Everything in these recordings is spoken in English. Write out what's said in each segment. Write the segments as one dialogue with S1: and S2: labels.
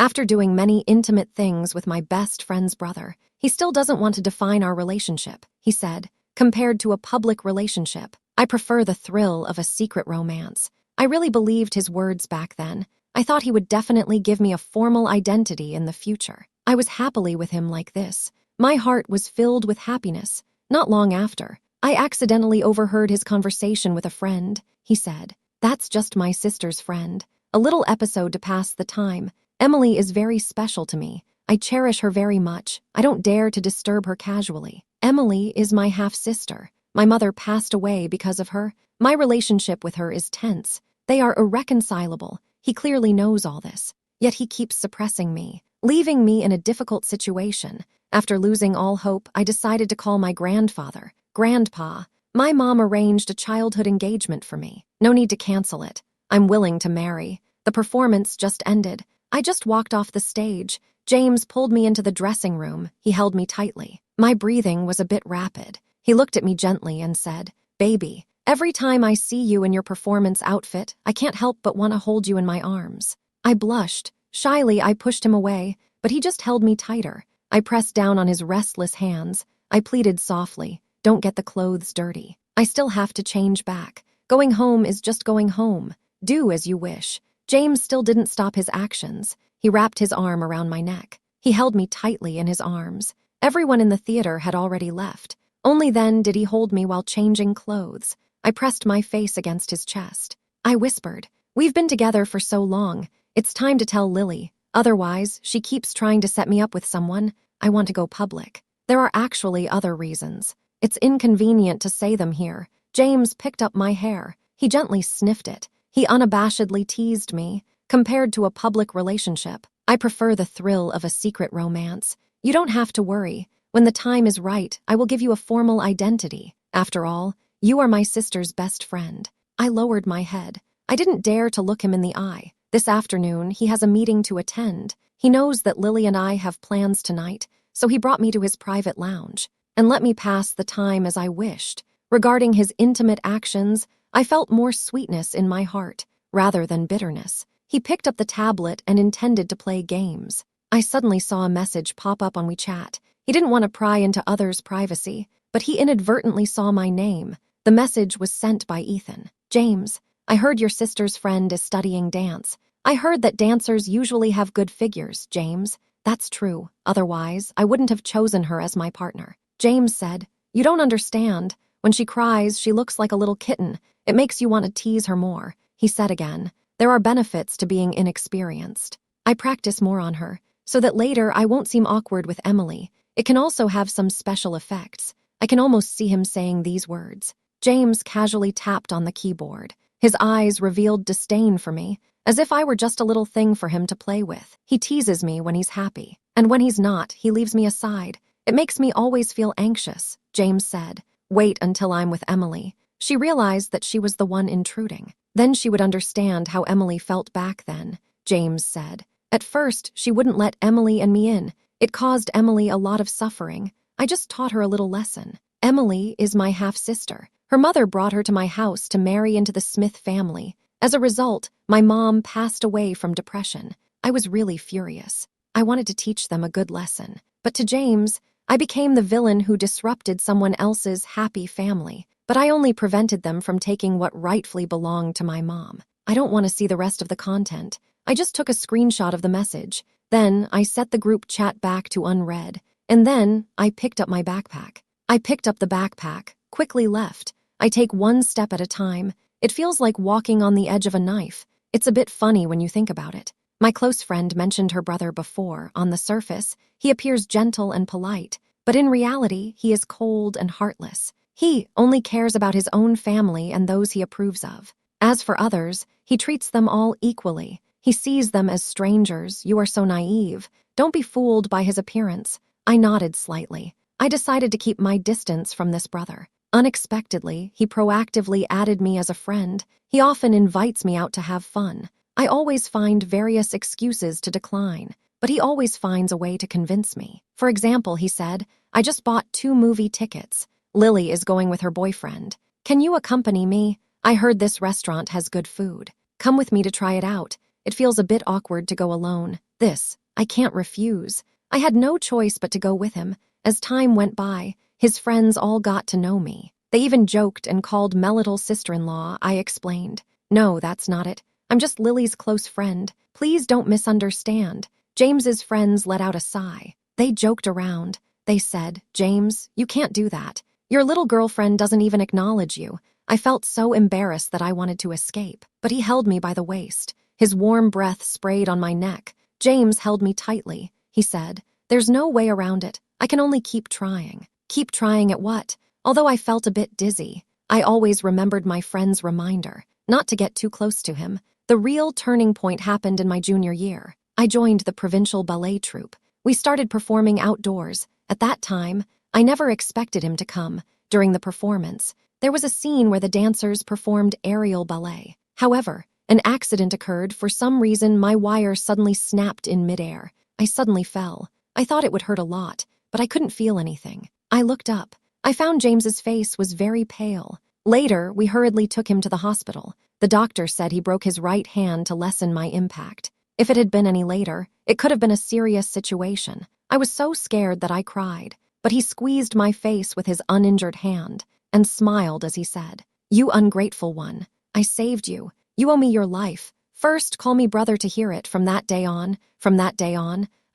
S1: After doing many intimate things with my best friend's brother, he still doesn't want to define our relationship, he said. Compared to a public relationship, I prefer the thrill of a secret romance. I really believed his words back then. I thought he would definitely give me a formal identity in the future. I was happily with him like this. My heart was filled with happiness. Not long after, I accidentally overheard his conversation with a friend. He said, "That's just my sister's friend. A little episode to pass the time. Emily is very special to me. I cherish her very much. I don't dare to disturb her casually. Emily is my half-sister. My mother passed away because of her. My relationship with her is tense. They are irreconcilable. He clearly knows all this. Yet he keeps suppressing me, leaving me in a difficult situation. After losing all hope, I decided to call my grandfather. Grandpa, my mom arranged a childhood engagement for me. No need to cancel it. I'm willing to marry. The performance just ended. I just walked off the stage. James pulled me into the dressing room. He held me tightly. My breathing was a bit rapid. He looked at me gently and said, "Baby, every time I see you in your performance outfit, I can't help but want to hold you in my arms." I blushed. Shyly, I pushed him away, but he just held me tighter. I pressed down on his restless hands. I pleaded softly, "Don't get the clothes dirty. I still have to change back. Going home is just going home. Do as you wish." James still didn't stop his actions. He wrapped his arm around my neck. He held me tightly in his arms. Everyone in the theater had already left. Only then did he hold me while changing clothes. I pressed my face against his chest. I whispered, "We've been together for so long. It's time to tell Lily. Otherwise, she keeps trying to set me up with someone. I want to go public. There are actually other reasons. It's inconvenient to say them here." James picked up my hair. He gently sniffed it. He unabashedly teased me. "Compared to a public relationship, I prefer the thrill of a secret romance. You don't have to worry. When the time is right, I will give you a formal identity. After all, you are my sister's best friend." I lowered my head. I didn't dare to look him in the eye. This afternoon, he has a meeting to attend. He knows that Lily and I have plans tonight, so he brought me to his private lounge and let me pass the time as I wished. Regarding his intimate actions, I felt more sweetness in my heart, rather than bitterness. He picked up the tablet and intended to play games. I suddenly saw a message pop up on WeChat. He didn't want to pry into others' privacy, but he inadvertently saw my name. The message was sent by Ethan. "James, I heard your sister's friend is studying dance. I heard that dancers usually have good figures, James. That's true. Otherwise, I wouldn't have chosen her as my partner." James said, "You don't understand. When she cries, she looks like a little kitten. It makes you want to tease her more." He said again, "There are benefits to being inexperienced. I practice more on her, so that later I won't seem awkward with Emily. It can also have some special effects." I can almost see him saying these words. James casually tapped on the keyboard. His eyes revealed disdain for me, as if I were just a little thing for him to play with. He teases me when he's happy, and when he's not, he leaves me aside. "It makes me always feel anxious," James said. "Wait until I'm with Emily." She realized that she was the one intruding. Then she would understand how Emily felt back then, James said. At first, she wouldn't let Emily and me in. It caused Emily a lot of suffering. I just taught her a little lesson. Emily is my half-sister. Her mother brought her to my house to marry into the Smith family. As a result, my mom passed away from depression. I was really furious. I wanted to teach them a good lesson. But to James, I became the villain who disrupted someone else's happy family. But I only prevented them from taking what rightfully belonged to my mom. I don't want to see the rest of the content. I just took a screenshot of the message. Then I set the group chat back to unread. And then I picked up my backpack. I picked up the backpack, quickly left. I take one step at a time. It feels like walking on the edge of a knife. It's a bit funny when you think about it. My close friend mentioned her brother before. On the surface, he appears gentle and polite, but in reality, he is cold and heartless. He only cares about his own family and those he approves of. As for others, he treats them all equally. He sees them as strangers. "You are so naive. Don't be fooled by his appearance." I nodded slightly. I decided to keep my distance from this brother. Unexpectedly, he proactively added me as a friend. He often invites me out to have fun. I always find various excuses to decline, but he always finds a way to convince me. For example, he said, "I just bought 2 movie tickets. Lily is going with her boyfriend. Can you accompany me? I heard this restaurant has good food. Come with me to try it out. It feels a bit awkward to go alone. I can't refuse. I had no choice but to go with him. As time went by, his friends all got to know me. They even joked and called me little sister-in-law. I explained, "No, that's not it. I'm just Lily's close friend. Please don't misunderstand." James's friends let out a sigh. They joked around. They said, "James, you can't do that. Your little girlfriend doesn't even acknowledge you." I felt so embarrassed that I wanted to escape, but he held me by the waist. His warm breath sprayed on my neck. James held me tightly. He said, "There's no way around it. I can only keep trying." Keep trying at what? Although I felt a bit dizzy, I always remembered my friend's reminder, not to get too close to him. The real turning point happened in my junior year. I joined the provincial ballet troupe. We started performing outdoors. At that time, I never expected him to come. During the performance, there was a scene where the dancers performed aerial ballet. However, an accident occurred. For some reason, my wire suddenly snapped in midair. I suddenly fell. I thought it would hurt a lot, but I couldn't feel anything. I looked up. I found James's face was very pale. Later, we hurriedly took him to the hospital. The doctor said he broke his right hand to lessen my impact. If it had been any later, it could have been a serious situation. I was so scared that I cried, but he squeezed my face with his uninjured hand and smiled as he said, "You ungrateful one. I saved you. You owe me your life. First, call me brother." To hear it from that day on,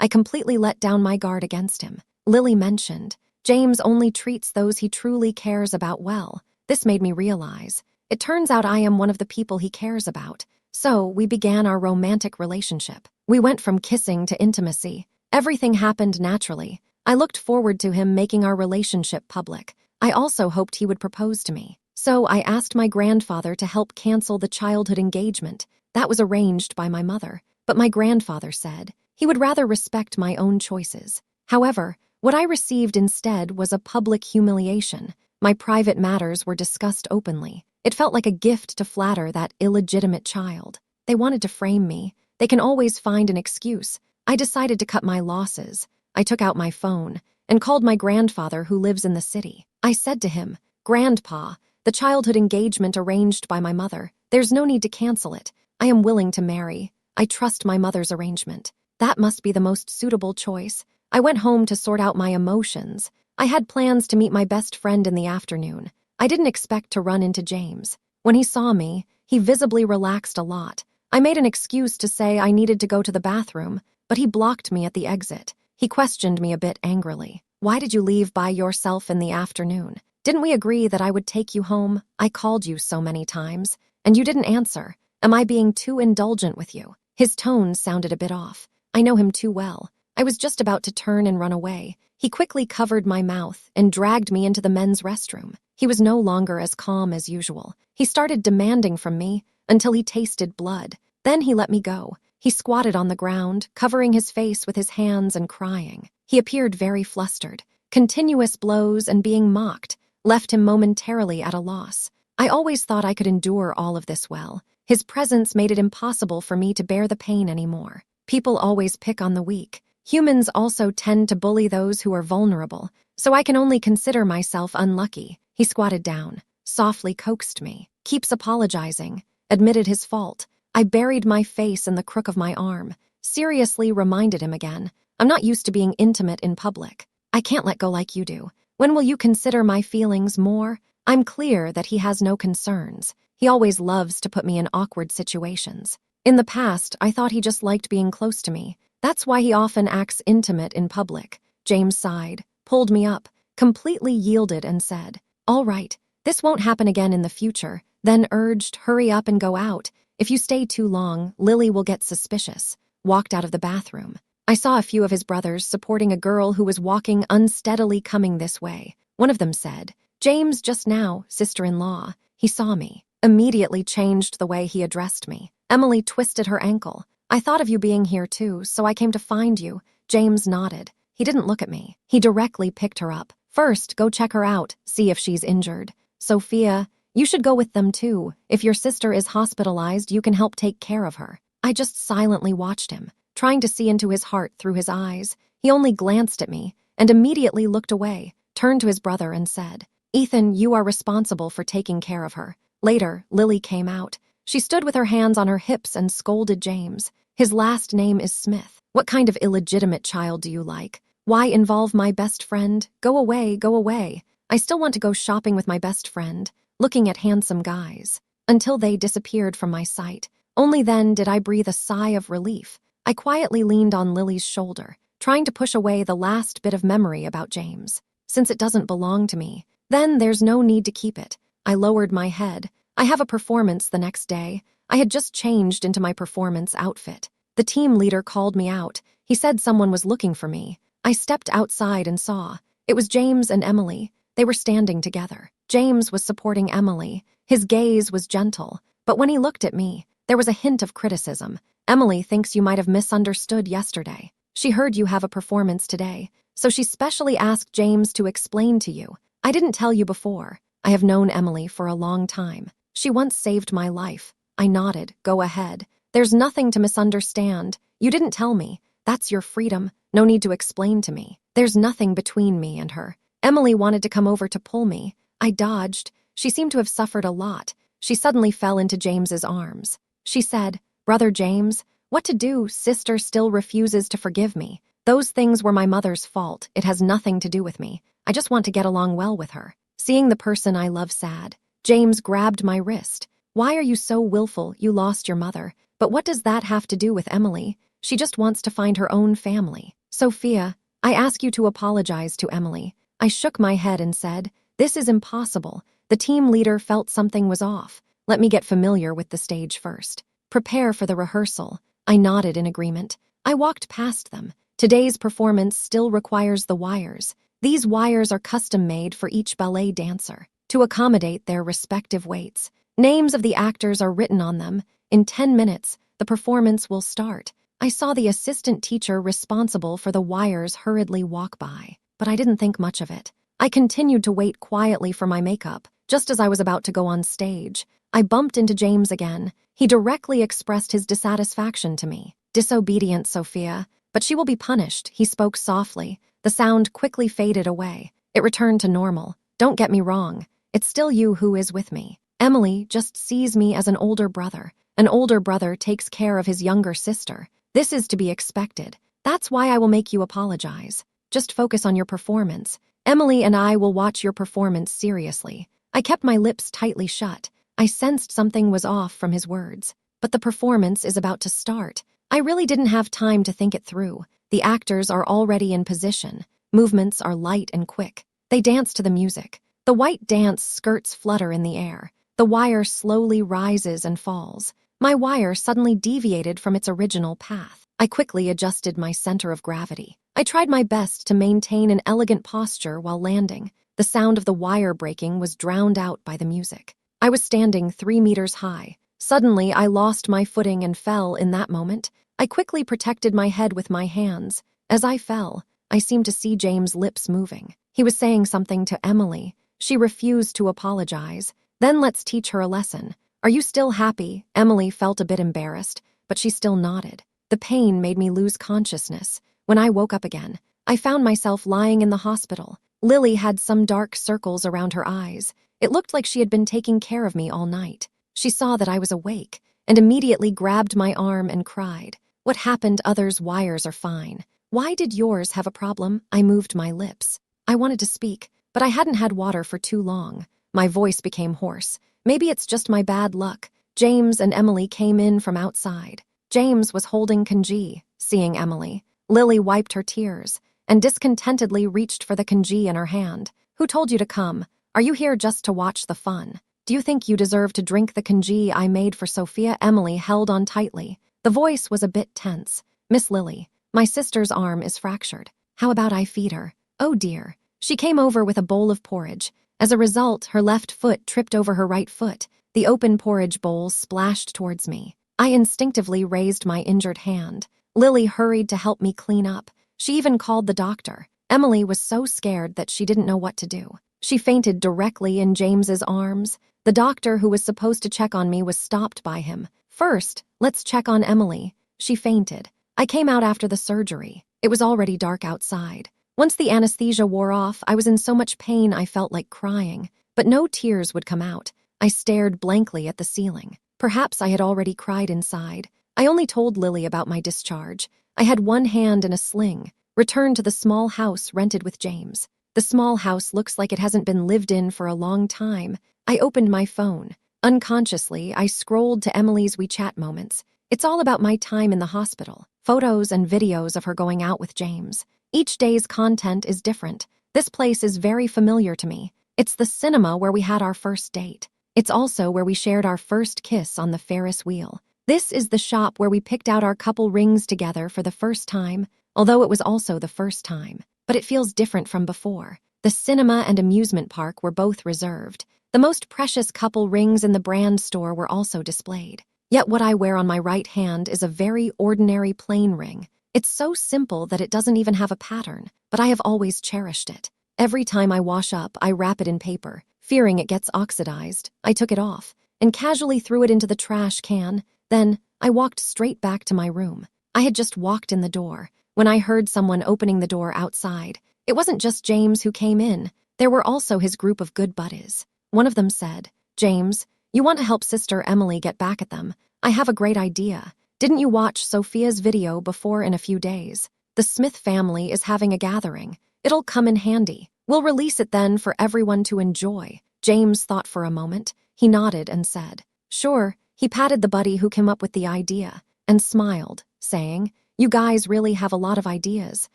S1: I completely let down my guard against him. Lily mentioned, James only treats those he truly cares about well. This made me realize, it turns out I am one of the people he cares about. So we began our romantic relationship. We went from kissing to intimacy. Everything happened naturally. I looked forward to him making our relationship public. I also hoped he would propose to me. So I asked my grandfather to help cancel the childhood engagement. That was arranged by my mother. But my grandfather said he would rather respect my own choices. However, what I received instead was a public humiliation. My private matters were discussed openly. It felt like a gift to flatter that illegitimate child. They wanted to frame me. They can always find an excuse. I decided to cut my losses. I took out my phone and called my grandfather who lives in the city. I said to him, "Grandpa, the childhood engagement arranged by my mother, there's no need to cancel it. I am willing to marry. I trust my mother's arrangement. That must be the most suitable choice." I went home to sort out my emotions. I had plans to meet my best friend in the afternoon. I didn't expect to run into James. When he saw me, he visibly relaxed a lot. I made an excuse to say I needed to go to the bathroom, but he blocked me at the exit. He questioned me a bit angrily. "Why did you leave by yourself in the afternoon? Didn't we agree that I would take you home? I called you so many times, and you didn't answer. Am I being too indulgent with you?" His tone sounded a bit off. I know him too well. I was just about to turn and run away. He quickly covered my mouth and dragged me into the men's restroom. He was no longer as calm as usual. He started demanding from me until he tasted blood. Then he let me go. He squatted on the ground, covering his face with his hands and crying. He appeared very flustered. Continuous blows and being mocked left him momentarily at a loss. I always thought I could endure all of this well. His presence made it impossible for me to bear the pain anymore. People always pick on the weak. Humans also tend to bully those who are vulnerable, so I can only consider myself unlucky. He squatted down, softly coaxed me, keeps apologizing, admitted his fault. I buried my face in the crook of my arm, seriously reminded him again, I'm not used to being intimate in public. I can't let go like you do. When will you consider my feelings more? I'm clear that he has no concerns. He always loves to put me in awkward situations. In the past, I thought he just liked being close to me. That's why he often acts intimate in public. James sighed, pulled me up, completely yielded and said, "All right, this won't happen again in the future," then urged, "Hurry up and go out. If you stay too long, Lily will get suspicious." Walked out of the bathroom. I saw a few of his brothers supporting a girl who was walking unsteadily coming this way. One of them said, "James just now, sister-in-law." He saw me, immediately changed the way he addressed me. Emily twisted her ankle. "I thought of you being here too, so I came to find you." James nodded. He didn't look at me. He directly picked her up. "First, go check her out, see if she's injured. Sophia, you should go with them too. If your sister is hospitalized, you can help take care of her." I just silently watched him, trying to see into his heart through his eyes. He only glanced at me and immediately looked away, turned to his brother and said, "Ethan, you are responsible for taking care of her." Later, Lily came out. She stood with her hands on her hips and scolded James. His last name is Smith. What kind of illegitimate child do you like? Why involve my best friend? Go away, go away. I still want to go shopping with my best friend, looking at handsome guys. Until they disappeared from my sight. Only then did I breathe a sigh of relief. I quietly leaned on Lily's shoulder, trying to push away the last bit of memory about James. Since it doesn't belong to me, then there's no need to keep it. I lowered my head. I have a performance the next day. I had just changed into my performance outfit. The team leader called me out. He said someone was looking for me. I stepped outside and saw. It was James and Emily. They were standing together. James was supporting Emily. His gaze was gentle, but when he looked at me, there was a hint of criticism. Emily thinks you might have misunderstood yesterday. She heard you have a performance today, so she specially asked James to explain to you. I didn't tell you before. I have known Emily for a long time. She once saved my life. I nodded. Go ahead. There's nothing to misunderstand. You didn't tell me. That's your freedom. No need to explain to me. There's nothing between me and her. Emily wanted to come over to pull me. I dodged. She seemed to have suffered a lot. She suddenly fell into James's arms. She said, "Brother James, what to do? Sister still refuses to forgive me. Those things were my mother's fault. It has nothing to do with me. I just want to get along well with her." Seeing the person I love sad, James grabbed my wrist. "Why are you so willful? You lost your mother. But what does that have to do with Emily? She just wants to find her own family. Sophia, I ask you to apologize to Emily." I shook my head and said, "This is impossible." The team leader felt something was off. "Let me get familiar with the stage first. Prepare for the rehearsal." I nodded in agreement. I walked past them. Today's performance still requires the wires. These wires are custom-made for each ballet dancer to accommodate their respective weights. Names of the actors are written on them. In 10 minutes, the performance will start. I saw the assistant teacher responsible for the wires hurriedly walk by, but I didn't think much of it. I continued to wait quietly for my makeup. Just as I was about to go on stage, I bumped into James again. He directly expressed his dissatisfaction to me. "Disobedient, Sophia, but she will be punished," he spoke softly. The sound quickly faded away. It returned to normal. "Don't get me wrong. It's still you who is with me. Emily just sees me as an older brother. An older brother takes care of his younger sister. This is to be expected. That's why I will make you apologize. Just focus on your performance. Emily and I will watch your performance seriously." I kept my lips tightly shut. I sensed something was off from his words. But the performance is about to start. I really didn't have time to think it through. The actors are already in position. Movements are light and quick. They dance to the music. The white dance skirts flutter in the air. The wire slowly rises and falls. My wire suddenly deviated from its original path. I quickly adjusted my center of gravity. I tried my best to maintain an elegant posture while landing. The sound of the wire breaking was drowned out by the music. I was standing 3 meters high. Suddenly, I lost my footing and fell in that moment. I quickly protected my head with my hands. As I fell, I seemed to see James' lips moving. He was saying something to Emily. She refused to apologize. "Then let's teach her a lesson. Are you still happy?" Emily felt a bit embarrassed, but she still nodded. The pain made me lose consciousness. When I woke up again, I found myself lying in the hospital. Lily had some dark circles around her eyes. It looked like she had been taking care of me all night. She saw that I was awake and immediately grabbed my arm and cried. "What happened? Others' wires are fine. Why did yours have a problem?" I moved my lips. I wanted to speak, but I hadn't had water for too long. My voice became hoarse. Maybe it's just my bad luck. James and Emily came in from outside. James was holding kanji, seeing Emily. Lily wiped her tears and discontentedly reached for the kanji in her hand. "Who told you to come? Are you here just to watch the fun? Do you think you deserve to drink the kanji I made for Sophia?" Emily held on tightly. The voice was a bit tense. "Miss Lily, my sister's arm is fractured. How about I feed her?" "Oh dear." She came over with a bowl of porridge. As a result, her left foot tripped over her right foot. The open porridge bowl splashed towards me. I instinctively raised my injured hand. Lily hurried to help me clean up. She even called the doctor. Emily was so scared that she didn't know what to do. She fainted directly in James's arms. The doctor who was supposed to check on me was stopped by him. "First, let's check on Emily." She fainted. I came out after the surgery. It was already dark outside. Once the anesthesia wore off, I was in so much pain I felt like crying. But no tears would come out. I stared blankly at the ceiling. Perhaps I had already cried inside. I only told Lily about my discharge. I had one hand in a sling, returned to the small house rented with James. The small house looks like it hasn't been lived in for a long time. I opened my phone. Unconsciously, I scrolled to Emily's WeChat moments. It's all about my time in the hospital, photos and videos of her going out with James. Each day's content is different. This place is very familiar to me. It's the cinema where we had our first date. It's also where we shared our first kiss on the Ferris wheel. This is the shop where we picked out our couple rings together for the first time, although it was also the first time. But it feels different from before. The cinema and amusement park were both reserved. The most precious couple rings in the brand store were also displayed. Yet what I wear on my right hand is a very ordinary plain ring. It's so simple that it doesn't even have a pattern, but I have always cherished it. Every time I wash up, I wrap it in paper. Fearing it gets oxidized, I took it off and casually threw it into the trash can. Then I walked straight back to my room. I had just walked in the door when I heard someone opening the door outside. It wasn't just James who came in. There were also his group of good buddies. One of them said, "James, you want to help Sister Emily get back at them? I have a great idea. Didn't you watch Sophia's video before in a few days? The Smith family is having a gathering. It'll come in handy. We'll release it then for everyone to enjoy." James thought for a moment. He nodded and said, "Sure." He patted the buddy who came up with the idea and smiled, saying, "You guys really have a lot of ideas.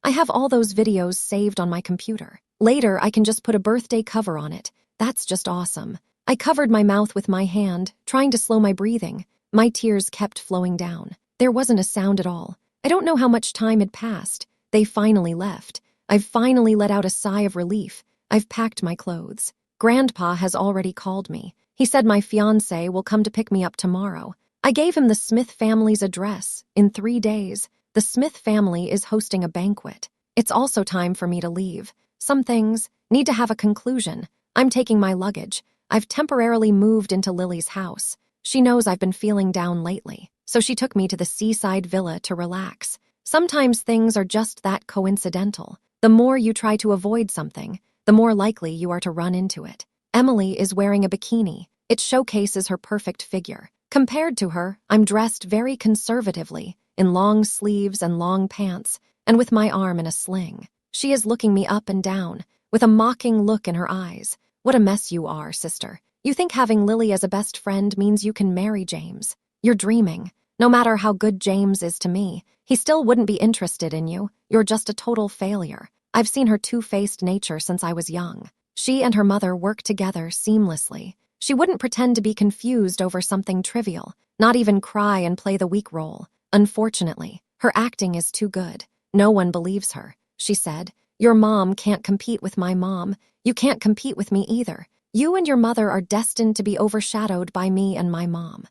S1: I have all those videos saved on my computer. Later, I can just put a birthday cover on it. That's just awesome." I covered my mouth with my hand, trying to slow my breathing. My tears kept flowing down. There wasn't a sound at all. I don't know how much time had passed. They finally left. I've finally let out a sigh of relief. I've packed my clothes. Grandpa has already called me. He said my fiancé will come to pick me up tomorrow. I gave him the Smith family's address. In 3 days, the Smith family is hosting a banquet. It's also time for me to leave. Some things need to have a conclusion. I'm taking my luggage. I've temporarily moved into Lily's house. She knows I've been feeling down lately, so she took me to the seaside villa to relax. Sometimes things are just that coincidental. The more you try to avoid something, the more likely you are to run into it. Emily is wearing a bikini. It showcases her perfect figure. Compared to her, I'm dressed very conservatively, in long sleeves and long pants, and with my arm in a sling. She is looking me up and down, with a mocking look in her eyes. "What a mess you are, sister. You think having Lily as a best friend means you can marry James. You're dreaming. No matter how good James is to me, he still wouldn't be interested in you. You're just a total failure." I've seen her two-faced nature since I was young. She and her mother work together seamlessly. She wouldn't pretend to be confused over something trivial, not even cry and play the weak role. Unfortunately, her acting is too good. No one believes her. She said, "Your mom can't compete with my mom. You can't compete with me either. You and your mother are destined to be overshadowed by me and my mom."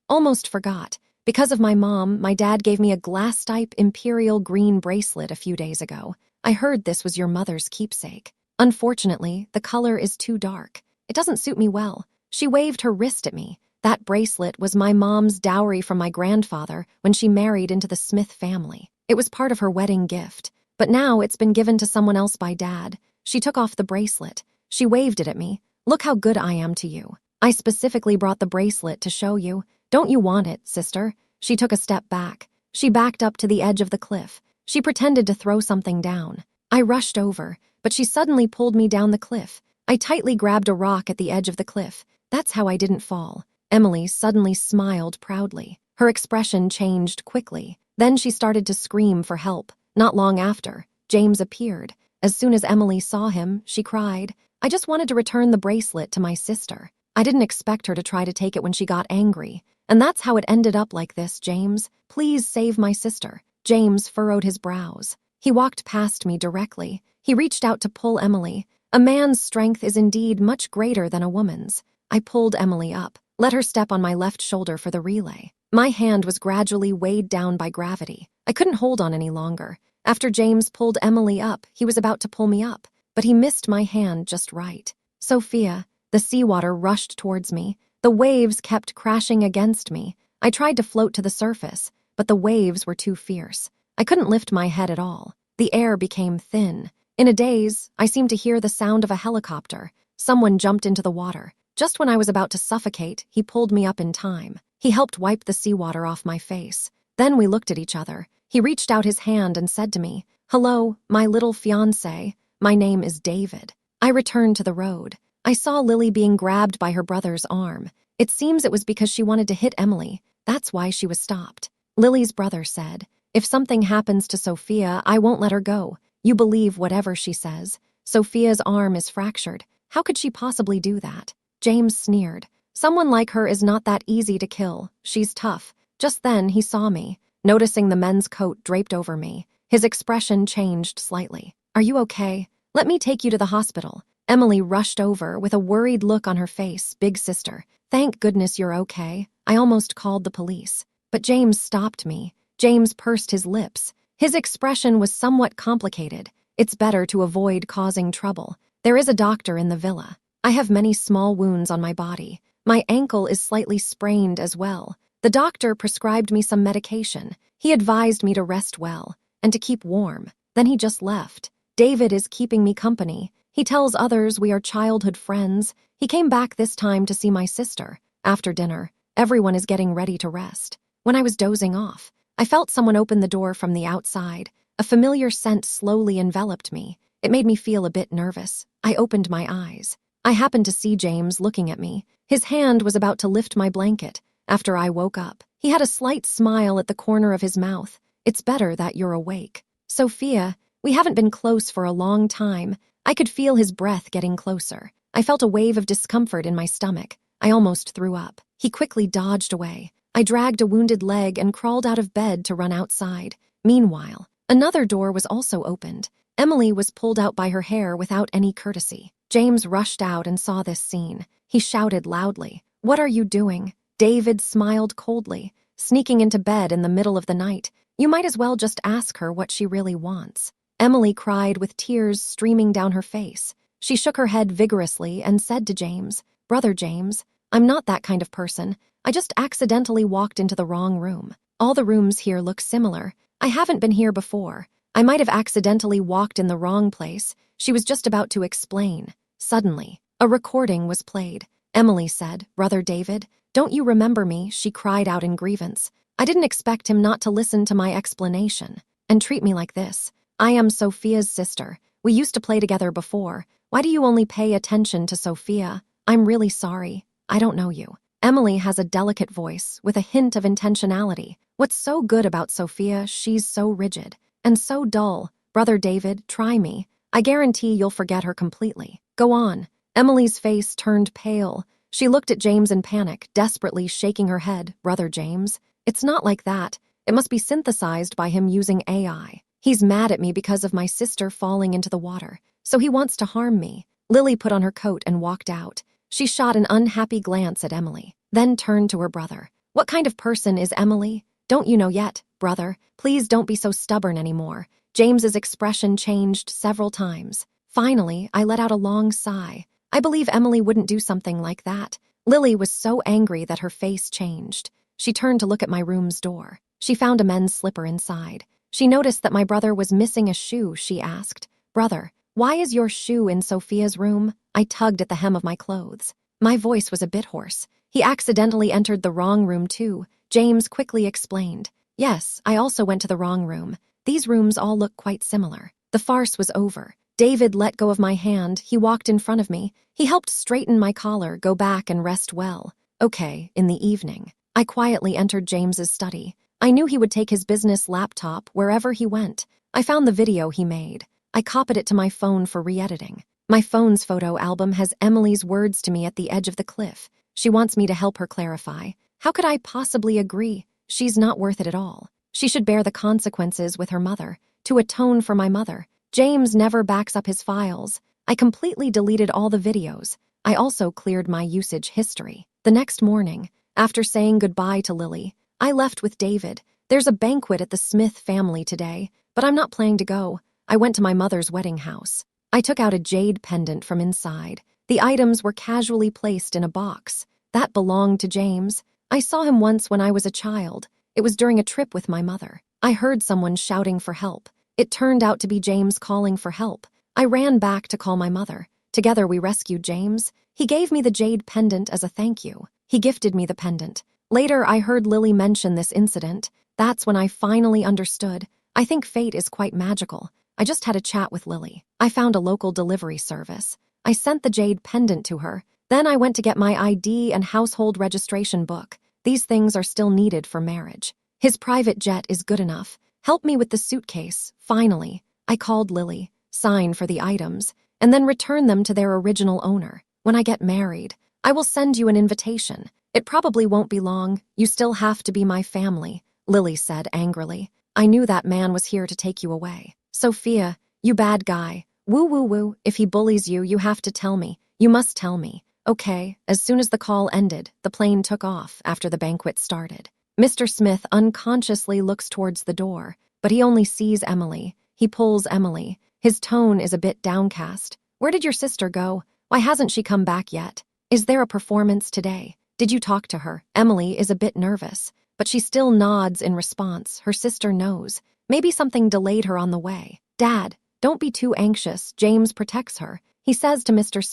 S1: Almost forgot. Because of my mom, my dad gave me a glass-type imperial green bracelet a few days ago. I heard this was your mother's keepsake. Unfortunately, the color is too dark. It doesn't suit me well. She waved her wrist at me. That bracelet was my mom's dowry from my grandfather when she married into the Smith family. It was part of her wedding gift, but now it's been given to someone else by Dad. She took off the bracelet. She waved it at me. "Look how good I am to you. I specifically brought the bracelet to show you. Don't you want it, sister?" She took a step back. She backed up to the edge of the cliff. She pretended to throw something down. I rushed over, but she suddenly pulled me down the cliff. I tightly grabbed a rock at the edge of the cliff. That's how I didn't fall. Emily suddenly smiled proudly. Her expression changed quickly. Then she started to scream for help. Not long after, James appeared. As soon as Emily saw him, she cried, "I just wanted to return the bracelet to my sister. I didn't expect her to try to take it when she got angry. And that's how it ended up like this, James. Please save my sister." James furrowed his brows. He walked past me directly. He reached out to pull Emily. A man's strength is indeed much greater than a woman's. I pulled Emily up, let her step on my left shoulder for the relay. My hand was gradually weighed down by gravity. I couldn't hold on any longer. After James pulled Emily up, he was about to pull me up, but he missed my hand just right. "Sophia." The seawater rushed towards me. The waves kept crashing against me. I tried to float to the surface, but the waves were too fierce. I couldn't lift my head at all. The air became thin. In a daze, I seemed to hear the sound of a helicopter. Someone jumped into the water. Just when I was about to suffocate, he pulled me up in time. He helped wipe the seawater off my face. Then we looked at each other. He reached out his hand and said to me, "Hello, my little fiancé. My name is David." I returned to the road. I saw Lily being grabbed by her brother's arm. It seems it was because she wanted to hit Emily. That's why she was stopped. Lily's brother said, "If something happens to Sophia, I won't let her go. You believe whatever she says. Sophia's arm is fractured. How could she possibly do that?" James sneered. "Someone like her is not that easy to kill. She's tough." Just then, he saw me. Noticing the men's coat draped over me, his expression changed slightly. "Are you okay? Let me take you to the hospital." Emily rushed over with a worried look on her face. "Big sister, thank goodness you're okay. I almost called the police." But James stopped me. James pursed his lips. His expression was somewhat complicated. "It's better to avoid causing trouble. There is a doctor in the villa. I have many small wounds on my body. My ankle is slightly sprained as well. The doctor prescribed me some medication. He advised me to rest well and to keep warm. Then he just left. David is keeping me company. He tells others we are childhood friends. He came back this time to see my sister. After dinner, everyone is getting ready to rest. When I was dozing off, I felt someone open the door from the outside. A familiar scent slowly enveloped me. It made me feel a bit nervous. I opened my eyes. I happened to see James looking at me. His hand was about to lift my blanket. After I woke up, he had a slight smile at the corner of his mouth. "It's better that you're awake. Sophia, we haven't been close for a long time." I could feel his breath getting closer. I felt a wave of discomfort in my stomach. I almost threw up. He quickly dodged away. I dragged a wounded leg and crawled out of bed to run outside. Meanwhile, another door was also opened. Emily was pulled out by her hair without any courtesy. James rushed out and saw this scene. He shouted loudly, "What are you doing?" David smiled coldly. "Sneaking into bed in the middle of the night. You might as well just ask her what she really wants." Emily cried with tears streaming down her face. She shook her head vigorously and said to James, "Brother James, I'm not that kind of person. I just accidentally walked into the wrong room. All the rooms here look similar. I haven't been here before. I might have accidentally walked in the wrong place." She was just about to explain. Suddenly, a recording was played. Emily said, "Brother David, don't you remember me?" She cried out in grievance. I didn't expect him not to listen to my explanation and treat me like this. "I am Sophia's sister. We used to play together before. Why do you only pay attention to Sophia? I'm really sorry. I don't know you." Emily has a delicate voice with a hint of intentionality. "What's so good about Sophia? She's so rigid and so dull. Brother David, try me. I guarantee you'll forget her completely. Go on." Emily's face turned pale. She looked at James in panic, desperately shaking her head. "Brother James, it's not like that. It must be synthesized by him using AI. He's mad at me because of my sister falling into the water, so he wants to harm me." Lily put on her coat and walked out. She shot an unhappy glance at Emily, then turned to her brother. "What kind of person is Emily? Don't you know yet, brother? Please don't be so stubborn anymore." James's expression changed several times. Finally, I let out a long sigh. I believe Emily wouldn't do something like that. Lily was so angry that her face changed. She turned to look at my room's door. She found a men's slipper inside. She noticed that my brother was missing a shoe. She asked, "Brother, why is your shoe in Sophia's room?" I tugged at the hem of my clothes. My voice was a bit hoarse. "He accidentally entered the wrong room too," James quickly explained. "Yes, I also went to the wrong room. These rooms all look quite similar." The farce was over. David let go of my hand. He walked in front of me. He helped straighten my collar, "Go back and rest well." "Okay." In the evening, I quietly entered James's study. I knew he would take his business laptop wherever he went. I found the video he made. I copied it to my phone for re-editing. My phone's photo album has Emily's words to me at the edge of the cliff. She wants me to help her clarify. How could I possibly agree? She's not worth it at all. She should bear the consequences with her mother, to atone for my mother. James never backs up his files. I completely deleted all the videos. I also cleared my usage history. The next morning, after saying goodbye to Lily, I left with David. There's a banquet at the Smith family today, but I'm not planning to go. I went to my mother's wedding house. I took out a jade pendant from inside. The items were casually placed in a box. That belonged to James. I saw him once when I was a child. It was during a trip with my mother. I heard someone shouting for help. It turned out to be James calling for help. I ran back to call my mother. Together we rescued James. He gave me the jade pendant as a thank you. He gifted me the pendant. Later, I heard Lily mention this incident. That's when I finally understood. I think fate is quite magical. I just had a chat with Lily. I found a local delivery service. I sent the jade pendant to her. Then I went to get my ID and household registration book. These things are still needed for marriage. His private jet is good enough. Help me with the suitcase. Finally, I called Lily, sign for the items, and then return them to their original owner. When I get married, I will send you an invitation. It probably won't be long. You still have to be my family, Lily said angrily. I knew that man was here to take you away. Sophia, you bad guy. Woo woo woo. If he bullies you, you have to tell me. You must tell me. Okay, as soon as the call ended, the plane took off after the banquet started. Mr. Smith unconsciously looks towards the door, but he only sees Emily. He pulls Emily. His tone is a bit downcast. Where did your sister go? Why hasn't she come back yet? Is there a performance today? Did you talk to her? Emily is a bit nervous, but she still nods in response. Her sister knows. Maybe something delayed her on the way. Dad, don't be too anxious. James protects her. He says to Mr.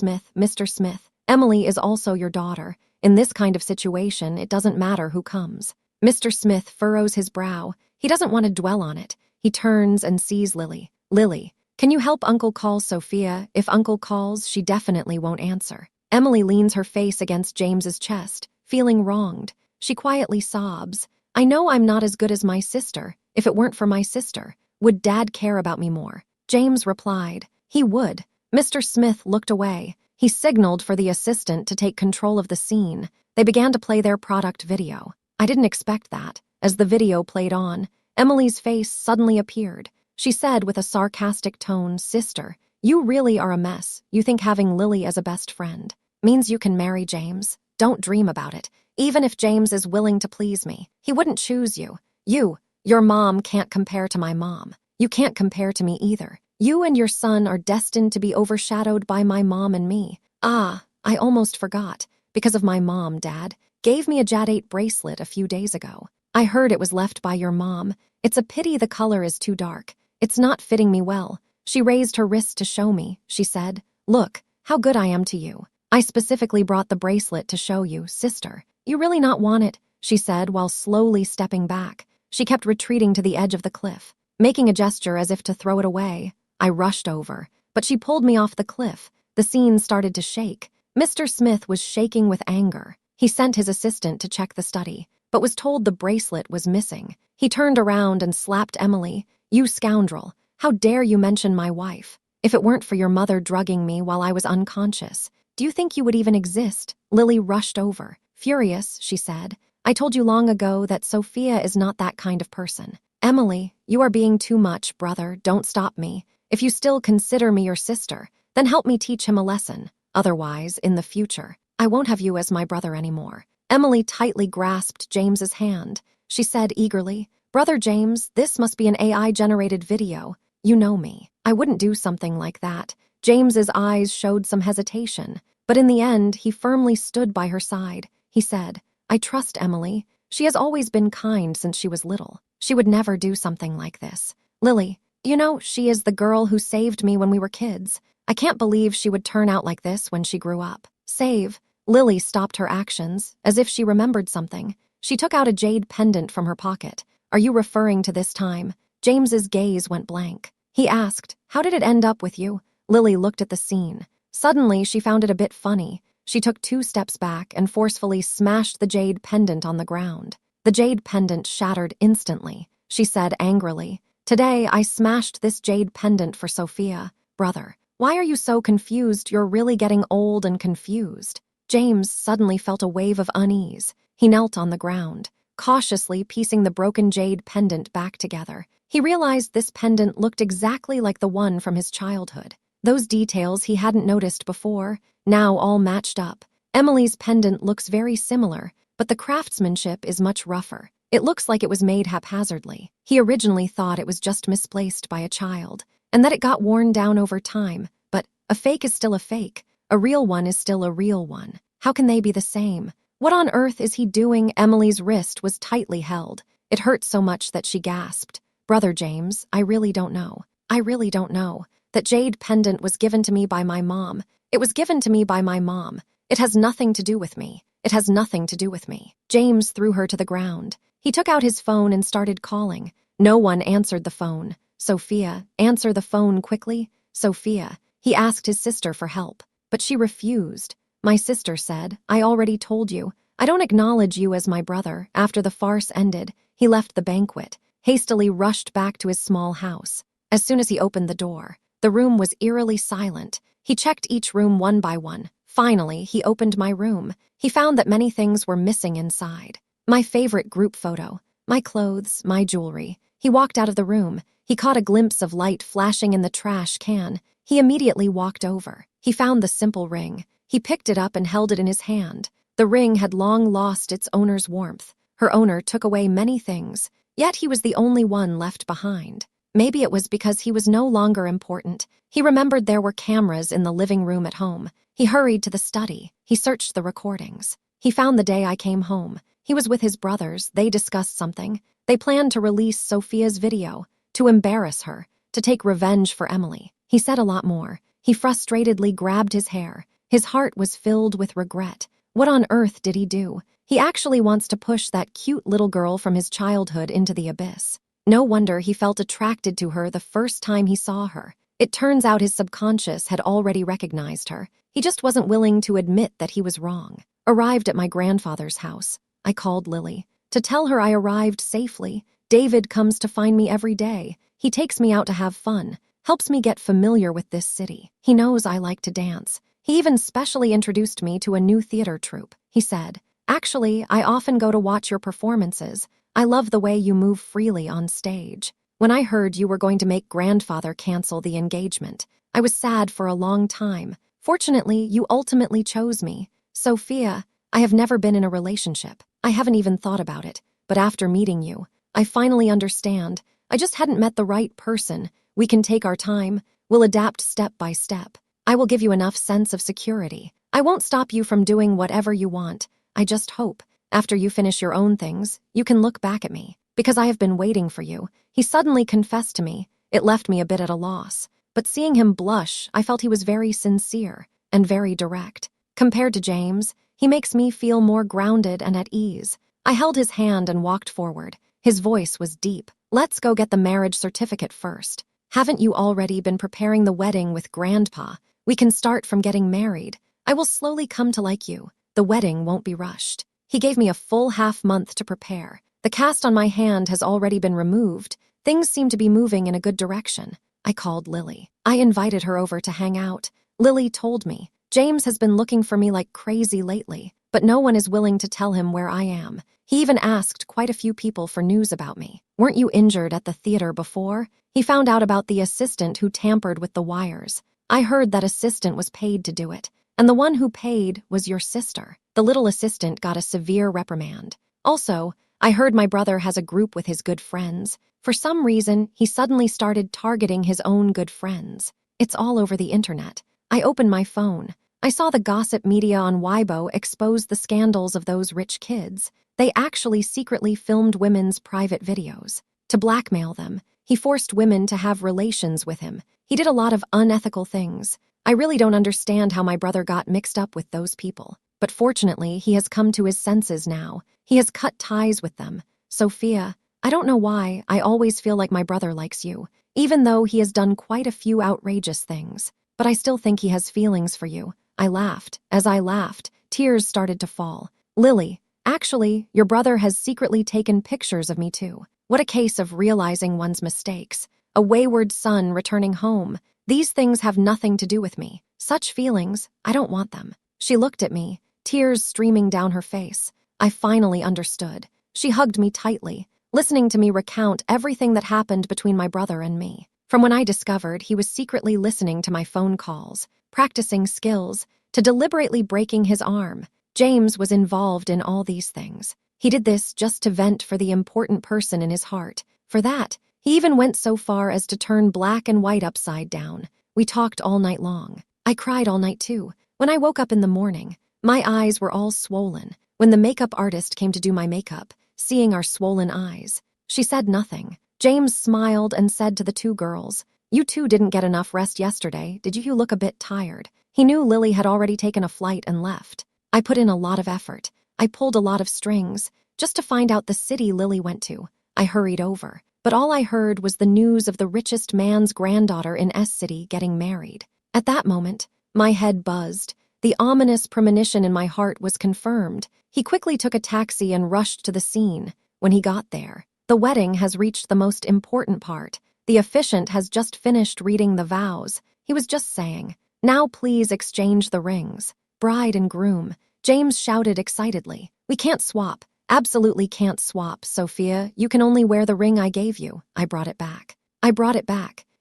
S1: Smith, Emily is also your daughter. In this kind of situation, it doesn't matter who comes. Mr. Smith furrows his brow. He doesn't want to dwell on it. He turns and sees Lily. Lily, can you help Uncle call Sophia? If Uncle calls, she definitely won't answer. Emily leans her face against James's chest, feeling wronged. She quietly sobs. I know I'm not as good as my sister. If it weren't for my sister, would Dad care about me more? James replied, he would. Mr. Smith looked away. He signaled for the assistant to take control of the scene. They began to play their product video. I didn't expect that. As the video played on, Emily's face suddenly appeared. She said with a sarcastic tone, Sister, you really are a mess. You think having Lily as a best friend means you can marry James? Don't dream about it. Even if James is willing to please me, he wouldn't choose you. Your mom can't compare to my mom. You can't compare to me either. You and your son are destined to be overshadowed by my mom and me. Ah, I almost forgot. Because of my mom, Dad gave me a jade bracelet a few days ago. I heard it was left by your mom. It's a pity the color is too dark. It's not fitting me well. She raised her wrist to show me. She said, look, how good I am to you. I specifically brought the bracelet to show you, sister. You really not want it, she said while slowly stepping back. She kept retreating to the edge of the cliff, making a gesture as if to throw it away. I rushed over, but she pulled me off the cliff. The scene started to shake. Mr. Smith was shaking with anger. He sent his assistant to check the study, but was told the bracelet was missing. He turned around and slapped Emily. You scoundrel, how dare you mention my wife? If it weren't for your mother drugging me while I was unconscious, do you think you would even exist? Lily rushed over. Furious, she said, I told you long ago that Sophia is not that kind of person. Emily, you are being too much, brother. Don't stop me. If you still consider me your sister, then help me teach him a lesson. Otherwise, in the future, I won't have you as my brother anymore. Emily tightly grasped James's hand. She said eagerly, Brother James, this must be an AI-generated video. You know me. I wouldn't do something like that. James's eyes showed some hesitation, but in the end, he firmly stood by her side. He said, I trust Emily. She has always been kind since she was little. She would never do something like this. Lily, you know, she is the girl who saved me when we were kids. I can't believe she would turn out like this when she grew up. Save. Lily stopped her actions, as if she remembered something. She took out a jade pendant from her pocket. Are you referring to this time? James's gaze went blank. He asked, how did it end up with you? Lily looked at the scene. Suddenly, she found it a bit funny. She took 2 steps back and forcefully smashed the jade pendant on the ground. The jade pendant shattered instantly. She said angrily, Today, I smashed this jade pendant for Sophia. Brother, why are you so confused? You're really getting old and confused. James suddenly felt a wave of unease. He knelt on the ground, cautiously piecing the broken jade pendant back together. He realized this pendant looked exactly like the one from his childhood. Those details he hadn't noticed before, now all matched up. Emily's pendant looks very similar, but the craftsmanship is much rougher. It looks like it was made haphazardly. He originally thought it was just misplaced by a child, and that it got worn down over time. But a fake is still a fake. A real one is still a real one. How can they be the same? What on earth is he doing? Emily's wrist was tightly held. It hurt so much that she gasped. Brother James, I really don't know. I really don't know. That jade pendant was given to me by my mom. It was given to me by my mom. It has nothing to do with me. It has nothing to do with me. James threw her to the ground. He took out his phone and started calling. No one answered the phone. Sophia, answer the phone quickly. Sophia. He asked his sister for help, but she refused. My sister said, I already told you. I don't acknowledge you as my brother. After the farce ended, he left the banquet, hastily rushed back to his small house. As soon as he opened the door, the room was eerily silent. He checked each room one by one. Finally, he opened my room. He found that many things were missing inside. My favorite group photo, my clothes, my jewelry. He walked out of the room. He caught a glimpse of light flashing in the trash can. He immediately walked over. He found the simple ring. He picked it up and held it in his hand. The ring had long lost its owner's warmth. Her owner took away many things, yet he was the only one left behind. Maybe it was because he was no longer important. He remembered there were cameras in the living room at home. He hurried to the study. He searched the recordings. He found the day I came home. He was with his brothers. They discussed something. They planned to release Sophia's video, to embarrass her, to take revenge for Emily. He said a lot more. He frustratedly grabbed his hair. His heart was filled with regret. What on earth did he do? He actually wants to push that cute little girl from his childhood into the abyss. No wonder he felt attracted to her the first time he saw her. It turns out his subconscious had already recognized her. He just wasn't willing to admit that he was wrong. Arrived at my grandfather's house, I called Lily to tell her I arrived safely. David comes to find me every day. He takes me out to have fun, helps me get familiar with this city. He knows I like to dance. He even specially introduced me to a new theater troupe. He said, actually, I often go to watch your performances. I love the way you move freely on stage. When I heard you were going to make grandfather cancel the engagement, I was sad for a long time. Fortunately, you ultimately chose me. Sophia, I have never been in a relationship. I haven't even thought about it. But after meeting you, I finally understand. I just hadn't met the right person. We can take our time. We'll adapt step by step. I will give you enough sense of security. I won't stop you from doing whatever you want. I just hope, after you finish your own things, you can look back at me. Because I have been waiting for you. He suddenly confessed to me. It left me a bit at a loss. But seeing him blush, I felt he was very sincere and very direct. Compared to James, he makes me feel more grounded and at ease. I held his hand and walked forward. His voice was deep. Let's go get the marriage certificate first. Haven't you already been preparing the wedding with Grandpa? We can start from getting married. I will slowly come to like you. The wedding won't be rushed. He gave me a full half-month to prepare. The cast on my hand has already been removed. Things seem to be moving in a good direction. I called Lily. I invited her over to hang out. Lily told me, James has been looking for me like crazy lately, but no one is willing to tell him where I am. He even asked quite a few people for news about me. Weren't you injured at the theater before? He found out about the assistant who tampered with the wires. I heard that assistant was paid to do it, and the one who paid was your sister. The little assistant got a severe reprimand. Also, I heard my brother has a group with his good friends. For some reason, he suddenly started targeting his own good friends. It's all over the internet. I opened my phone. I saw the gossip media on Weibo expose the scandals of those rich kids. They actually secretly filmed women's private videos. To blackmail them, he forced women to have relations with him. He did a lot of unethical things. I really don't understand how my brother got mixed up with those people. But fortunately, he has come to his senses now. He has cut ties with them. Sophia, I don't know why, I always feel like my brother likes you, even though he has done quite a few outrageous things. But I still think he has feelings for you. I laughed. As I laughed, tears started to fall. Lily, actually, your brother has secretly taken pictures of me too. What a case of realizing one's mistakes. A wayward son returning home. These things have nothing to do with me. Such feelings, I don't want them. She looked at me, tears streaming down her face. I finally understood. She hugged me tightly, listening to me recount everything that happened between my brother and me. From when I discovered he was secretly listening to my phone calls, practicing skills, to deliberately breaking his arm. James was involved in all these things. He did this just to vent for the important person in his heart. For that, he even went so far as to turn black and white upside down. We talked all night long. I cried all night too. When I woke up in the morning, my eyes were all swollen. When the makeup artist came to do my makeup, seeing our swollen eyes, she said nothing. James smiled and said to the two girls, You two didn't get enough rest yesterday, did you? You look a bit tired. He knew Lily had already taken a flight and left. I put in a lot of effort. I pulled a lot of strings, just to find out the city Lily went to. I hurried over, but all I heard was the news of the richest man's granddaughter in S City getting married. At that moment, my head buzzed. The ominous premonition in my heart was confirmed. He quickly took a taxi and rushed to the scene. When he got there, the wedding has reached the most important part. The officiant has just finished reading the vows. He was just saying, "Now please exchange the rings." Bride and groom, James shouted excitedly. "We can't swap. Absolutely can't swap, Sophia. You can only wear the ring I gave you." I brought it back.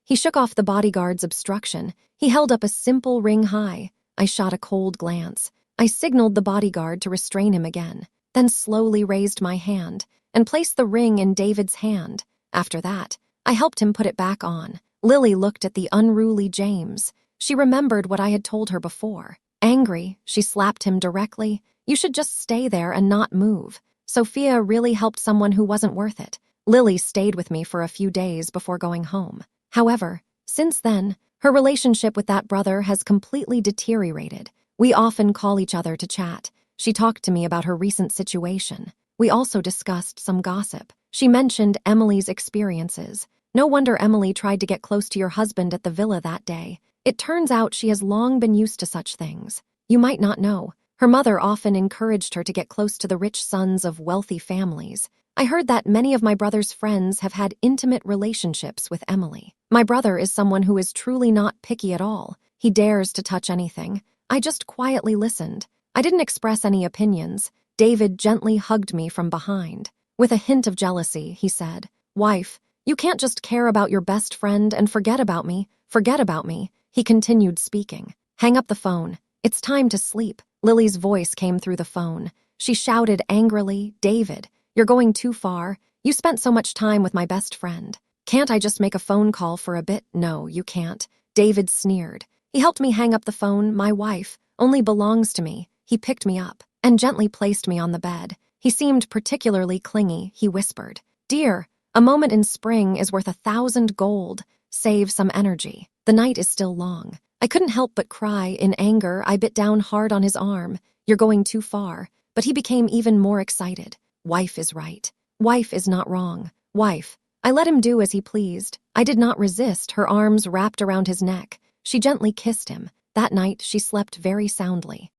S1: He shook off the bodyguard's obstruction. He held up a simple ring high. I shot a cold glance. I signaled the bodyguard to restrain him again, then slowly raised my hand and placed the ring in David's hand. After that, I helped him put it back on. Lily looked at the unruly James. She remembered what I had told her before. Angry, she slapped him directly. "You should just stay there and not move." Sophia really helped someone who wasn't worth it. Lily stayed with me for a few days before going home. However, since then, her relationship with that brother has completely deteriorated. We often call each other to chat. She talked to me about her recent situation. We also discussed some gossip. She mentioned Emily's experiences. No wonder Emily tried to get close to your husband at the villa that day. It turns out she has long been used to such things. You might not know. Her mother often encouraged her to get close to the rich sons of wealthy families. I heard that many of my brother's friends have had intimate relationships with Emily. My brother is someone who is truly not picky at all. He dares to touch anything. I just quietly listened. I didn't express any opinions. David gently hugged me from behind. With a hint of jealousy, he said, "Wife, you can't just care about your best friend and forget about me. Forget about me." He continued speaking. "Hang up the phone. It's time to sleep." Lily's voice came through the phone. She shouted angrily, "David, you're going too far. You spent so much time with my best friend. Can't I just make a phone call for a bit?" "No, you can't." David sneered. He helped me hang up the phone. "My wife only belongs to me." He picked me up and gently placed me on the bed. He seemed particularly clingy. He whispered, "Dear, a moment in spring is worth 1,000 gold. Save some energy. The night is still long." I couldn't help but cry. In anger, I bit down hard on his arm. "You're going too far." But he became even more excited. "Wife is right. Wife is not wrong. Wife." I let him do as he pleased. I did not resist. Her arms wrapped around his neck. She gently kissed him. That night, she slept very soundly.